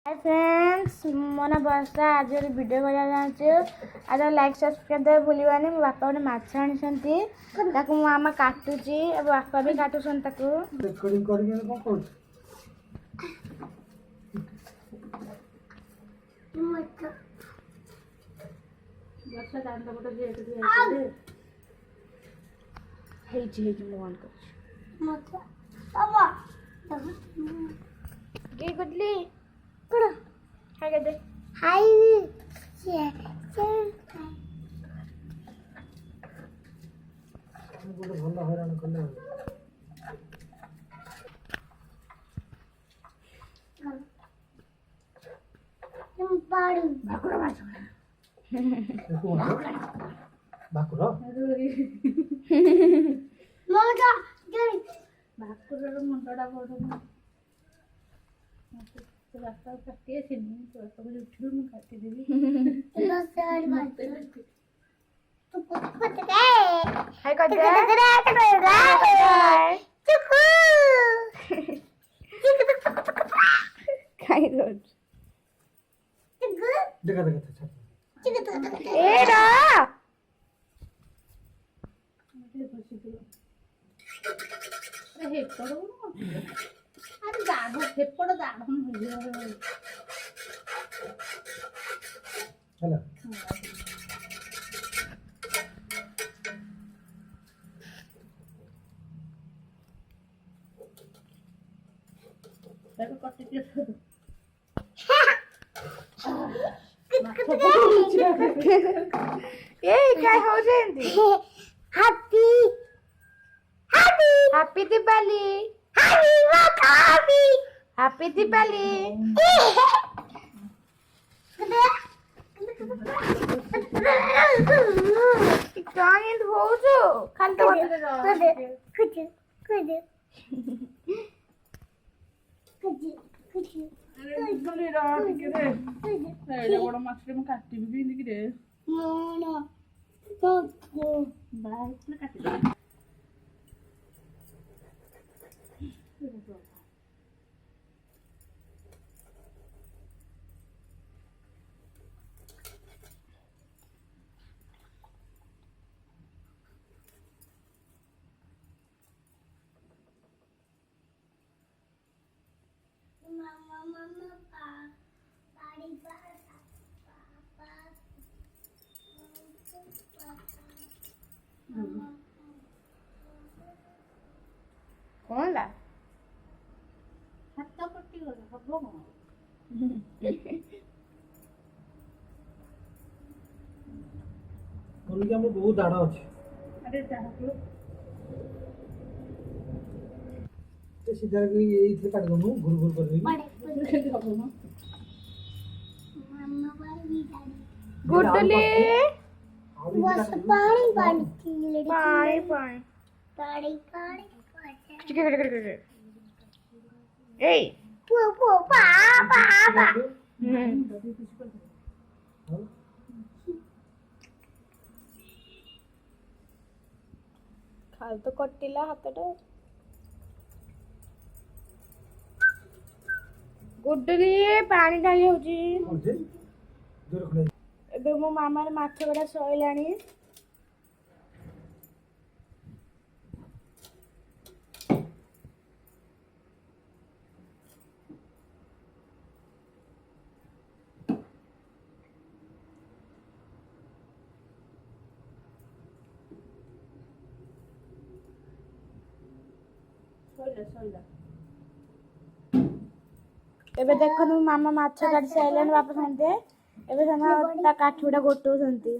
Hi friends मो ना बसा आज वीडियो बना आज लाइक सब्सक्राइब दे भूलवानी मो बापा गोटे माछ आनी मो मामा काटुची बापा भी काटुसन रेकर्डिंग करके कौन करूछ बसा दांत गोटे जेट दिया हेजी हेजी मो ऑन कर मत बाबा गे गुडली कुड़ा हाय कर दे हाय गोटे भल हैरान कले तुम पाड़ी भाकुरा माछ भाकुरा मोटा गई भाकुरा मुंडा बड़ रास्ता काटे सिनी तो सब उठल मु काटी देबी बस साइड मार तू पत दे हाय कर दे चुकू खाई रोज देखा देखा अच्छा ए रा हे करो अरे दाढ़ हेपड़ दाढ़ चला देखो कट के ए काय हो जेंदी happy happy happy Diwali happy Diwali काइन हो जो खाली तो कुछ अरे बोले रात के रे एडा बड़ माछरे म काटी भी बिंदी रे ना तो बाय में काटी दे कौन ला हाथ कटी गला हबो बोल के हम बहुत दाढ़ा अछि अरे दाढ़ को ते सीधा के यही थे काट दनु घुर घुर कर देबी बड़े हबो ना मम्मा वाली दाढ़ी गुडली बस पानी पानी पानी पानी पानी पानी ए पो पो पा पा पा खाल तो कटिला हातटा गुडली पानी ढाली होची जोर खले एबे मो मामा माछ गडा सइलाणी एबे देखो तुम मामा माछ काटी साइलेन बापा संते एबे समा ता काठुडा गोटो संती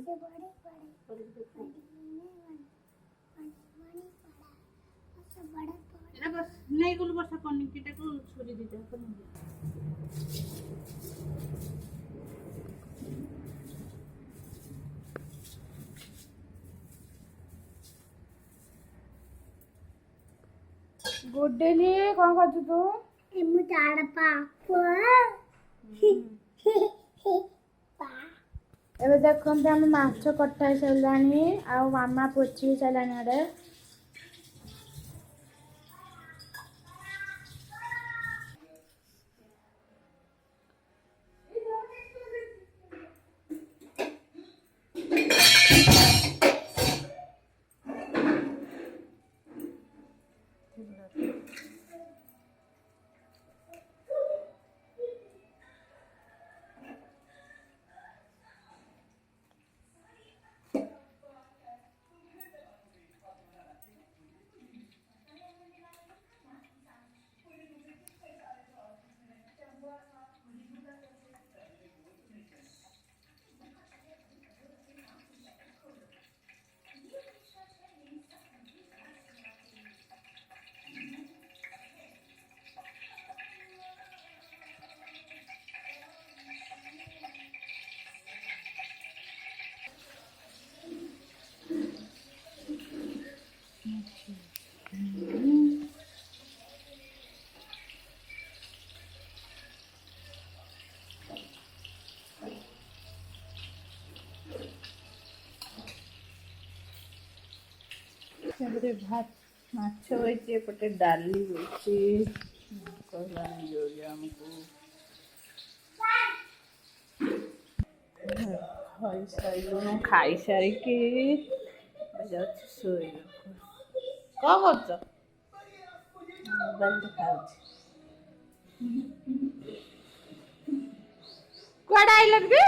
एरा बस नहीं गुल बसा पन्नी किटा को छुरी दीता पन्नी गुडली कौन करछु तू एमु चाड़ पा एबे देखंते हम माछ कट्टा सैलानी आ मामा पोछि सैलानी आडे ତାପରେ ମାଛ ହୋଇଛି, ଏପଟେ ଡାଲି ହୋଇଛି। କହିଲାଣି ଜୋରି ଆମକୁ ଖାଇସାରିଲୁଣୁ, ଖାଇସାରିକି ଯାଉଛି ଶୋଇବାକୁ। କ'ଣ କରୁଛ? ମୋବାଇଲ ଦେଖାଉଛି। କୁଆଡ଼େ ଆଇଲ କି?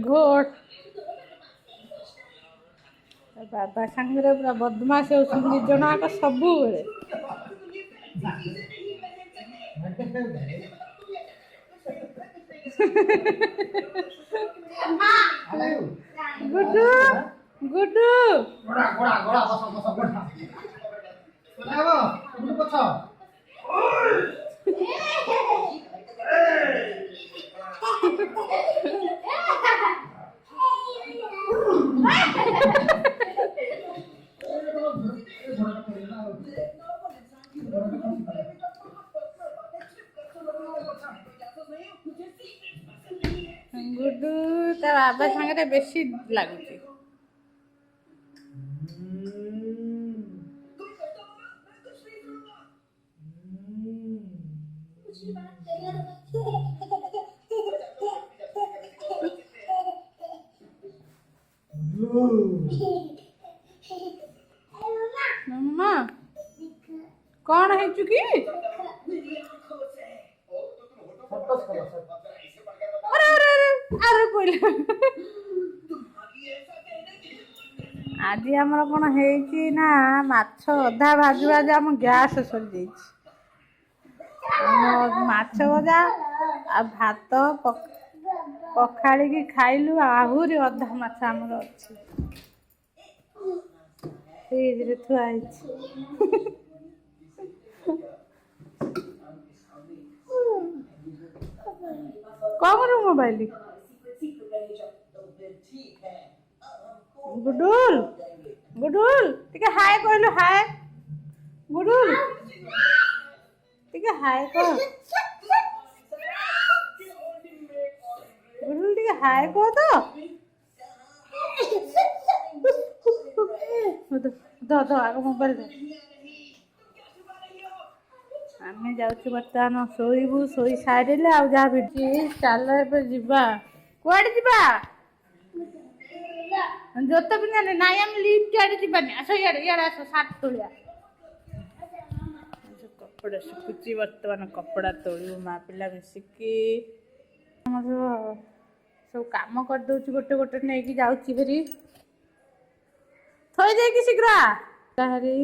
ଘୋଟ ବାବା ସାଙ୍ଗରେ ପୁରା ବଦମାସ ହେଉଛନ୍ତି ଦି ଜଣ ଯାକ ସବୁବେଳେ। ଗୁଡୁ ଗୁଡୁ ଗୁଡୁ ତା ବାବା ସାଙ୍ଗରେ ବେଶୀ ଲାଗୁଛି। ମାମା କ'ଣ ହେଇଛୁ କି? ଆଜି ଆମର କ'ଣ ହେଇଛି ନା, ମାଛ ଅଧା ଭାଜି ଭାଜି ଆମ ଗ୍ୟାସ୍ ସରିଯାଇଛି। ଆମ ମାଛ ଭଜା ଆଉ ଭାତ ପଖାଳିକି ଖାଇଲୁ, ଆହୁରି ଅଧା ମାଛ ଆମର ଅଛି, ଫ୍ରିଜରେ ଥୁଆ ହେଇଛି। କ'ଣ କରିବୁ ମୋବାଇଲ? ଗୁଡୁଲ ଗୁଡୁଲ ଟିକେ ହାଏ କହିଲୁ। ହାଏ ଗୁଡୁଲ, ଟିକେ ହାଏ କହ। ଗୁଡୁଲ ଟିକେ ହାଏ କହ ତ। ଆଗ ମୋବାଇଲ ଦେ। ଆମେ ଯାଉଛୁ ବର୍ତ୍ତମାନ ଶୋଇବୁ। ଶୋଇ ସାରିଲେ ଆଉ ଯାହା ଭିଡି ଚାଲ ଏବେ ଯିବା। କୁଆଡେ ଯିବା? ଜୋତ ପିନ୍ଧାନି ନାଇଁ, ଆମେ ଲିଫ୍ଟ ଆଡେ ଯିବାନି। ଆସ ଇଆଡେ, ଇଆଡେ ଆସ, ସାର୍ଟ ତୋଳିଆ। କପଡ଼ା ଶୁଖୁଛି, ବର୍ତ୍ତମାନ କପଡ଼ା ତୋଳିବୁ ମା ପିଲା ମିଶିକି। ଆମର ସବୁ କାମ କରିଦଉଛି, ଗୋଟେ ଗୋଟେ ନେଇକି ଯାଉଛି ଫେରି। ଥୋଇ ଦେଇକି ଶୀଘ୍ର ହାରି।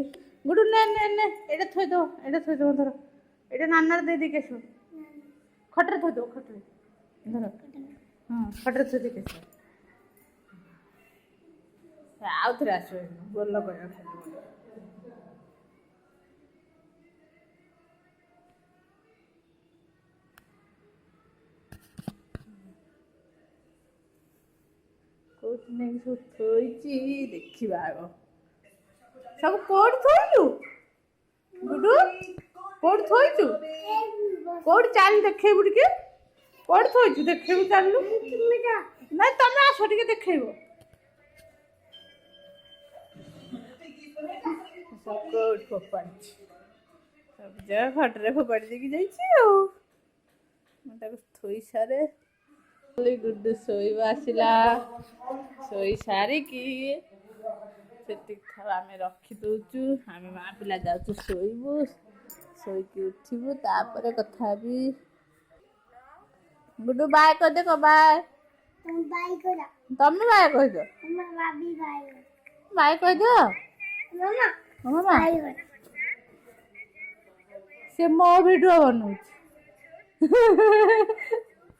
ଗୁଡୁ ନେ ନେ ନେ, ଏଇଟା ଥୋଇଦବ, ଏଇଟା ଥୋଇଦବ। ଧର ଏଇଟା ନାନାରେ ଦେଇଦେଇକି ଆସିବ। ଖଟରେ ଥୋଇଦବ, ଖଟରେ ଧର। ହଁ, ଖଟରେ ଥୋଇ ଦେଇକି ଆସିବ। ଆଉ ଥରେ ଆସିବ, ବୋଲ କରିବା ଖାଲି। କୋଉଠି ନେଇକି ସବୁ ଥୋଇଛି ଦେଖିବା ଆଗ। ସବୁ କୋଉଠି ଥୋଇଛୁ ଗୁଡୁ? କୋଉଠି ଥୋଇଛୁ? କୋଉଠି ଚାଲି ଦେଖେଇବୁ ଟିକେ। କୋଉଠି ଥୋଇଛୁ ଦେଖେଇବୁ, ଚାଲୁ। ନାଇଁ ତମେ ଆସ ଟିକେ ଦେଖେଇବ। କୋଉଠି ଫୋପାଡ଼ିଛି? ସବୁ ଜାଗା ଖଟରେ ଫୋପାଡ଼ି ଦେଇକି ଯାଇଛି ଆଉ। ମୁଁ ତାକୁ ଥୋଇ ସାରେ। ଗୁଡୁ ଶୋଇବା ଆସିଲା। ଶୋଇ ସାରିକି ସେତିକି ଥାଉ ଆମେ ରଖିଦଉଛୁ। ଆମେ ମା ପିଲା ଯାଉଛୁ ଶୋଇବୁ। ଶୋଇକି ଉଠିବୁ, ତାପରେ କଥା ହେବି। ଗୁଡୁ ବାଏ କହିଦେ, କହ ବାଏ। ତମେ ବାଏ କହିଦିଅ। ବାଏ କହିଦିଅ। ସେ ମୋ ଭିଡିଓ ବନଉଛି।